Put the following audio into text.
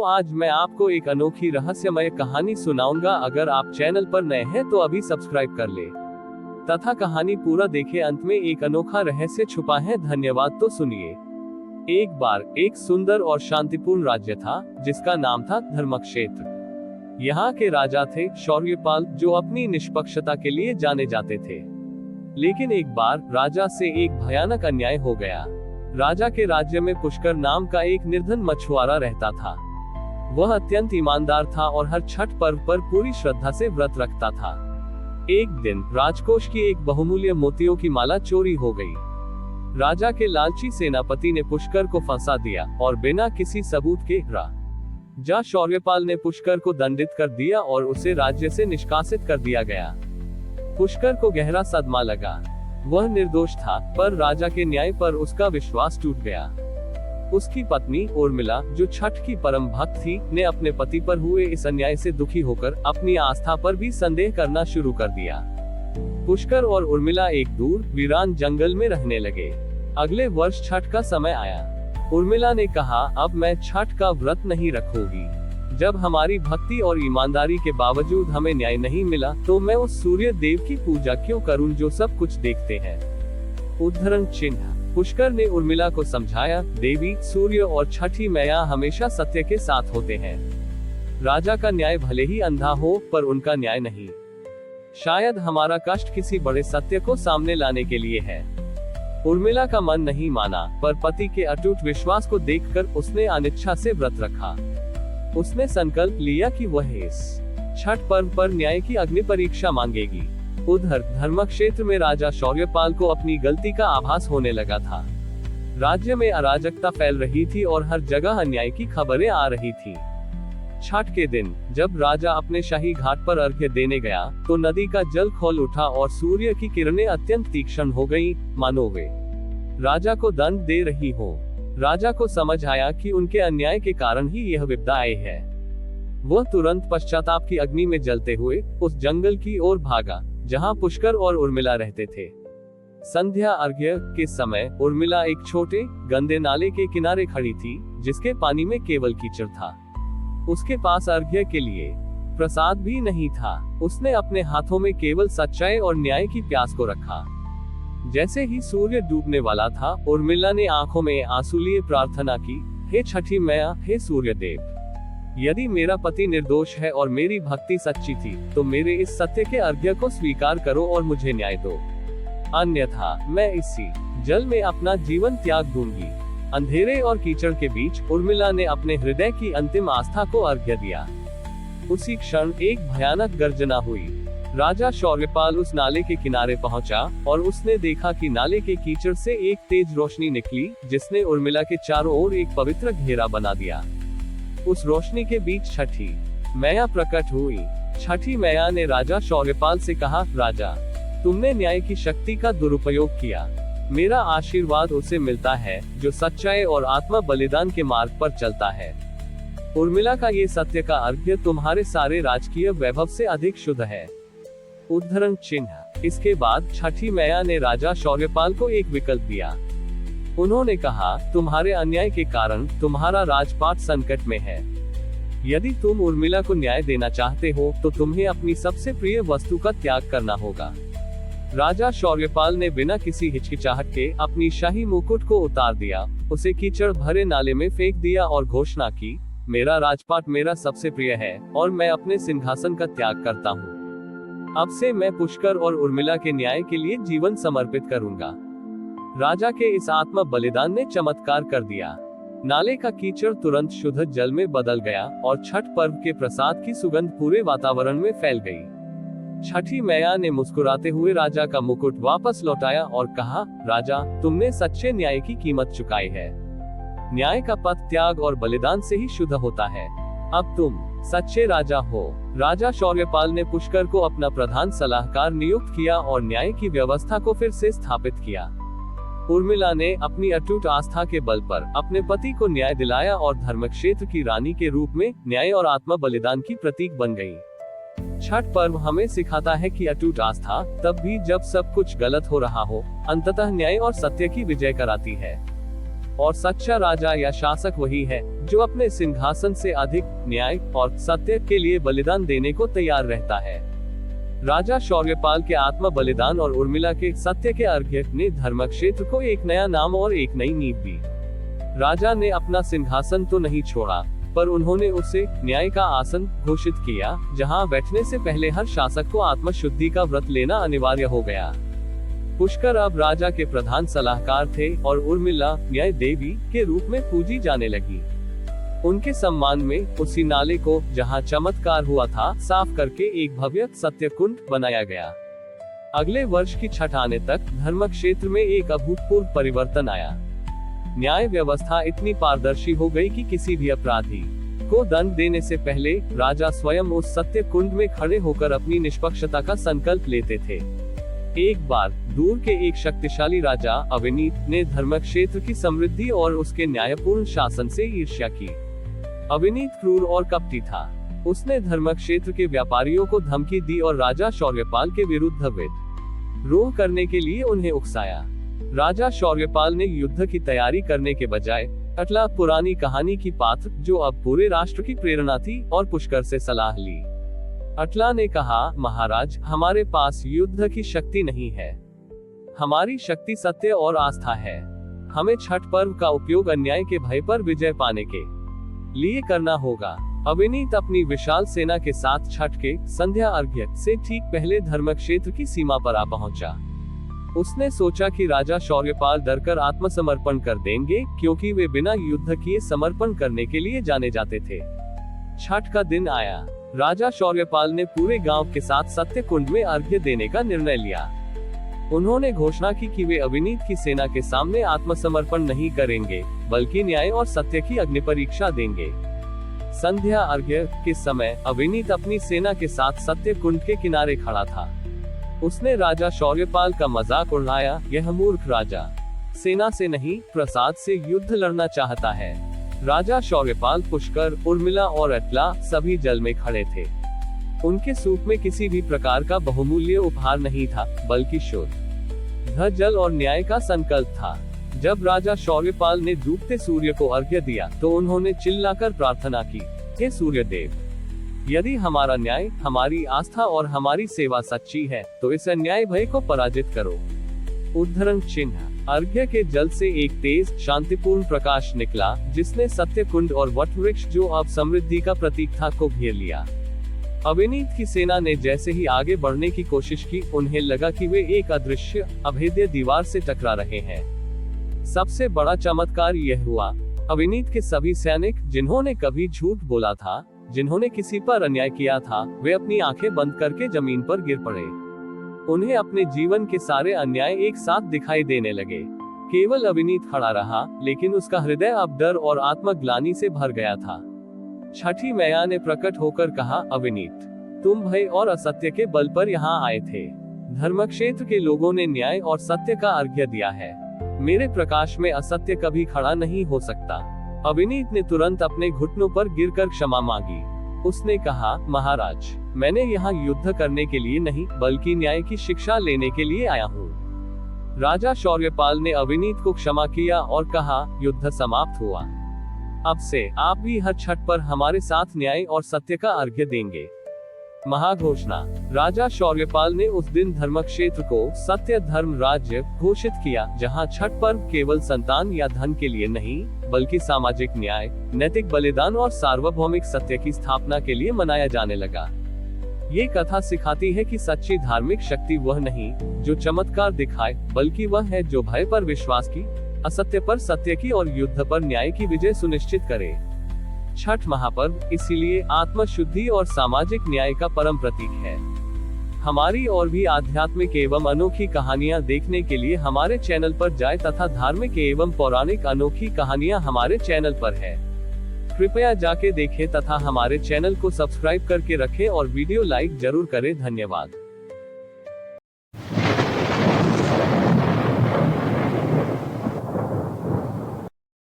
आज मैं आपको एक अनोखी रहस्यमय कहानी सुनाऊंगा। अगर आप चैनल पर नए हैं तो अभी सब्सक्राइब कर ले तथा कहानी पूरा देखें। अंत में एक अनोखा रहस्य छुपा है। धन्यवाद। तो सुनिए। एक बार एक सुंदर और शांतिपूर्ण राज्य था जिसका नाम था धर्मक्षेत्र। यहाँ के राजा थे शौर्यपाल, जो अपनी निष्पक्षता के लिए जाने जाते थे। लेकिन एक बार राजा से एक भयानक अन्याय हो गया। राजा के राज्य में पुष्कर नाम का एक निर्धन मछुआरा रहता था। वह अत्यंत ईमानदार था और हर छठ पर्व पर पूरी श्रद्धा से व्रत रखता था। एक दिन राजकोष की एक बहुमूल्य मोतियों की माला चोरी हो गई। राजा के लालची सेनापति ने पुष्कर को फंसा दिया और बिना किसी सबूत के राजा शौर्यपाल ने पुष्कर को दंडित कर दिया और उसे राज्य से निष्कासित कर दिया गया। पुष्कर को गहरा सदमा लगा। वह निर्दोष था, पर राजा के न्याय पर उसका विश्वास टूट गया। उसकी पत्नी उर्मिला, जो छठ की परम भक्त थी, ने अपने पति पर हुए इस अन्याय से दुखी होकर अपनी आस्था पर भी संदेह करना शुरू कर दिया। पुष्कर और उर्मिला एक दूर वीरान जंगल में रहने लगे। अगले वर्ष छठ का समय आया। उर्मिला ने कहा, अब मैं छठ का व्रत नहीं रखूंगी। जब हमारी भक्ति और ईमानदारी के बावजूद हमें न्याय नहीं मिला, तो मैं उस सूर्य देव की पूजा क्यों करूं जो सब कुछ देखते हैं। उद्धरण चिन्ह। पुष्कर ने उर्मिला को समझाया, देवी, सूर्य और छठी मैया हमेशा सत्य के साथ होते हैं। राजा का न्याय भले ही अंधा हो, पर उनका न्याय नहीं। शायद हमारा कष्ट किसी बड़े सत्य को सामने लाने के लिए है। उर्मिला का मन नहीं माना, पर पति के अटूट विश्वास को देखकर उसने अनिच्छा से व्रत रखा। उसने संकल्प लिया कि वह इस छठ पर्व पर न्याय की अग्नि परीक्षा मांगेगी। उधर धर्मक्षेत्र में राजा शौर्यपाल को अपनी गलती का आभास होने लगा था। राज्य में अराजकता फैल रही थी और हर जगह अन्याय की खबरें आ रही थी। छठ के दिन जब राजा अपने शाही घाट पर अर्घ्य देने गया, तो नदी का जल खौल उठा और सूर्य की किरणें अत्यंत तीक्ष्ण हो गईं, मानो वे राजा को दंड दे रही हो। राजा को समझ आया कि उनके अन्याय के कारण ही यह विपदा आई है। वह तुरंत पश्चाताप की अग्नि में जलते हुए उस जंगल की ओर भागा जहां पुष्कर और उर्मिला रहते थे। संध्या अर्घ्य के समय उर्मिला एक छोटे गंदे नाले के किनारे खड़ी थी, जिसके पानी में केवल कीचड़ था। उसके पास अर्घ्य के लिए प्रसाद भी नहीं था। उसने अपने हाथों में केवल सच्चाई और न्याय की प्यास को रखा। जैसे ही सूर्य डूबने वाला था, उर्मिला ने आंखों में आंसू लिए प्रार्थना की, हे छठी मैया, हे सूर्य देव, यदि मेरा पति निर्दोष है और मेरी भक्ति सच्ची थी, तो मेरे इस सत्य के अर्घ्य को स्वीकार करो और मुझे न्याय दो। अन्यथा मैं इसी जल में अपना जीवन त्याग दूंगी। अंधेरे और कीचड़ के बीच उर्मिला ने अपने हृदय की अंतिम आस्था को अर्घ्य दिया। उसी क्षण एक भयानक गर्जना हुई। राजा शौर्यपाल उस नाले के किनारे पहुंचा और उसने देखा कि नाले के कीचड़ से एक तेज रोशनी निकली, जिसने उर्मिला के चारों ओर एक पवित्र घेरा बना दिया। उस रोशनी के बीच छठी मैया प्रकट हुई। छठी मैया ने राजा शौर्यपाल से कहा, राजा, तुमने न्याय की शक्ति का दुरुपयोग किया। मेरा आशीर्वाद उसे मिलता है जो सच्चाई और आत्मा बलिदान के मार्ग पर चलता है। उर्मिला का ये सत्य का अर्घ्य तुम्हारे सारे राजकीय वैभव से अधिक शुद्ध है। उद्धरण चिन्ह। इसके बाद छठी मैया ने राजा शौर्यपाल को एक विकल्प दिया। उन्होंने कहा, तुम्हारे अन्याय के कारण तुम्हारा राजपाट संकट में है। यदि तुम उर्मिला को न्याय देना चाहते हो, तो तुम्हें अपनी सबसे प्रिय वस्तु का त्याग करना होगा। राजा शौर्यपाल ने बिना किसी हिचकिचाहट के अपनी शाही मुकुट को उतार दिया, उसे कीचड़ भरे नाले में फेंक दिया और घोषणा की, मेरा राजपाट मेरा सबसे प्रिय है और मैं अपने सिंहासन का त्याग करता हूँ। अब से मैं पुष्कर और उर्मिला के न्याय के लिए जीवन समर्पित करूंगा। राजा के इस आत्मा बलिदान ने चमत्कार कर दिया। नाले का कीचड़ तुरंत शुद्ध जल में बदल गया और छठ पर्व के प्रसाद की सुगंध पूरे वातावरण में फैल गई। छठी मैया ने मुस्कुराते हुए राजा का मुकुट वापस लौटाया और कहा, राजा, तुमने सच्चे न्याय की कीमत चुकाई है। न्याय का पथ त्याग और बलिदान से ही शुद्ध होता है। अब तुम सच्चे राजा हो। राजा शौर्यपाल ने पुष्कर को अपना प्रधान सलाहकार नियुक्त किया और न्याय की व्यवस्था को फिर से स्थापित किया। उर्मिला ने अपनी अटूट आस्था के बल पर अपने पति को न्याय दिलाया और धर्मक्षेत्र की रानी के रूप में न्याय और आत्मा बलिदान की प्रतीक बन गई। छठ पर्व हमें सिखाता है कि अटूट आस्था तब भी जब सब कुछ गलत हो रहा हो, अंततः न्याय और सत्य की विजय कराती है। और सच्चा राजा या शासक वही है जो अपने सिंहासन से अधिक न्याय और सत्य के लिए बलिदान देने को तैयार रहता है। राजा शौर्यपाल के आत्म बलिदान और उर्मिला के सत्य के अर्घ्य ने धर्मक्षेत्र को एक नया नाम और एक नई नींव दी। राजा ने अपना सिंहासन तो नहीं छोड़ा, पर उन्होंने उसे न्याय का आसन घोषित किया, जहां बैठने से पहले हर शासक को आत्मशुद्धि का व्रत लेना अनिवार्य हो गया। पुष्कर अब राजा के प्रधान सलाहकार थे और उर्मिला न्याय देवी के रूप में पूजी जाने लगी। उनके सम्मान में उसी नाले को, जहां चमत्कार हुआ था, साफ करके एक भव्य सत्य कुंड बनाया गया। अगले वर्ष की छठ आने तक धर्म क्षेत्र में एक अभूतपूर्व परिवर्तन आया। न्याय व्यवस्था इतनी पारदर्शी हो गई कि किसी भी अपराधी को दंड देने से पहले राजा स्वयं उस सत्य कुंड में खड़े होकर अपनी निष्पक्षता का संकल्प लेते थे। एक बार दूर के एक शक्तिशाली राजा अविनीत ने धर्मक्षेत्र की समृद्धि और उसके न्यायपूर्ण शासन से ईर्ष्या की। अविनीत क्रूर और कपटी था। उसने धर्मक्षेत्र के व्यापारियों को धमकी दी और राजा शौर्यपाल के विरुद्ध विद्रोह करने के लिए उन्हें उकसाया। राजा शौर्यपाल ने युद्ध की तैयारी करने के बजाय अटला, पुरानी कहानी की पात्र जो अब पूरे राष्ट्र की प्रेरणा थी, और पुष्कर से सलाह ली। अटला ने कहा, महाराज, हमारे पास युद्ध की शक्ति नहीं है। हमारी शक्ति सत्य और आस्था है। हमें छठ पर्व का उपयोग अन्याय के भय पर विजय पाने के लिए करना होगा। अविनीत अपनी विशाल सेना के साथ छठ के संध्या अर्घ्य से ठीक पहले धर्मक्षेत्र की सीमा पर आ पहुंचा। उसने सोचा कि राजा शौर्यपाल डरकर आत्मसमर्पण कर देंगे, क्योंकि वे बिना युद्ध किए समर्पण करने के लिए जाने जाते थे। छठ का दिन आया। राजा शौर्यपाल ने पूरे गांव के साथ सत्य कुंड में अर्घ्य देने का निर्णय लिया। उन्होंने घोषणा की कि वे अविनीत की सेना के सामने आत्मसमर्पण नहीं करेंगे, बल्कि न्याय और सत्य की अग्नि परीक्षा देंगे। संध्या अर्घ्य के समय अविनीत अपनी सेना के साथ सत्य कुंड के किनारे खड़ा था। उसने राजा शौर्यपाल का मजाक उड़ाया, यह मूर्ख राजा सेना से नहीं, प्रसाद से युद्ध लड़ना चाहता है। राजा शौर्यपाल, पुष्कर, उर्मिला और अटला सभी जल में खड़े थे। उनके सूप में किसी भी प्रकार का बहुमूल्य उपहार नहीं था, बल्कि शुद्ध जल और न्याय का संकल्प था। जब राजा शौर्यपाल ने डूबते सूर्य को अर्घ्य दिया, तो उन्होंने चिल्लाकर प्रार्थना की, हे सूर्यदेव, यदि हमारा न्याय, हमारी आस्था और हमारी सेवा सच्ची है, तो इस अन्याय भय को पराजित करो। उद्धरण चिन्ह। अर्घ्य के जल से एक तेज, शांतिपूर्ण प्रकाश निकला, जिसने सत्य कुंड और वट वृक्ष, जो अब समृद्धि का प्रतीक था, को घेर लिया। अविनीत की सेना ने जैसे ही आगे बढ़ने की कोशिश की, उन्हें लगा कि वे एक अदृश्य, अभेद्य दीवार से टकरा रहे हैं। सबसे बड़ा चमत्कार यह हुआ, अविनीत के सभी सैनिक, जिन्होंने कभी झूठ बोला था, जिन्होंने किसी पर अन्याय किया था, वे अपनी आंखें बंद करके जमीन पर गिर पड़े। उन्हें अपने जीवन के सारे अन्याय एक साथ दिखाई देने लगे। केवल अविनीत खड़ा रहा, लेकिन उसका हृदय अब डर और आत्मग्लानि से भर गया था। छठी मैया ने प्रकट होकर कहा, अविनीत, तुम भय और असत्य के बल पर यहाँ आए थे। धर्मक्षेत्र के लोगों ने न्याय और सत्य का अर्घ्य दिया है। मेरे प्रकाश में असत्य कभी खड़ा नहीं हो सकता। अविनीत ने तुरंत अपने घुटनों पर गिरकर क्षमा मांगी। उसने कहा, महाराज, मैंने यहाँ युद्ध करने के लिए नहीं, बल्कि न्याय की शिक्षा लेने के लिए आया हूँ। राजा शौर्यपाल ने अविनीत को क्षमा किया और कहा, युद्ध समाप्त हुआ। अब से आप भी हर छठ पर हमारे साथ न्याय और सत्य का अर्घ्य देंगे। महाघोषणा। राजा शौर्यपाल ने उस दिन धर्मक्षेत्र को सत्य धर्म राज्य घोषित किया, जहां छठ पर्व केवल संतान या धन के लिए नहीं, बल्कि सामाजिक न्याय, नैतिक बलिदान और सार्वभौमिक सत्य की स्थापना के लिए मनाया जाने लगा। ये कथा सिखाती है कि सच्ची धार्मिक शक्ति वह नहीं जो चमत्कार दिखाए, बल्कि वह है जो भय पर विश्वास की, असत्य पर सत्य की और युद्ध पर न्याय की विजय सुनिश्चित करे। छठ महापर्व इसीलिए आत्मशुद्धि और सामाजिक न्याय का परम प्रतीक है। हमारी और भी आध्यात्मिक एवं अनोखी कहानियां देखने के लिए हमारे चैनल पर जाएं तथा धार्मिक एवं पौराणिक अनोखी कहानियां हमारे चैनल पर है। कृपया जाके देखें तथा हमारे चैनल को सब्सक्राइब करके रखें और वीडियो लाइक जरूर करें। धन्यवाद।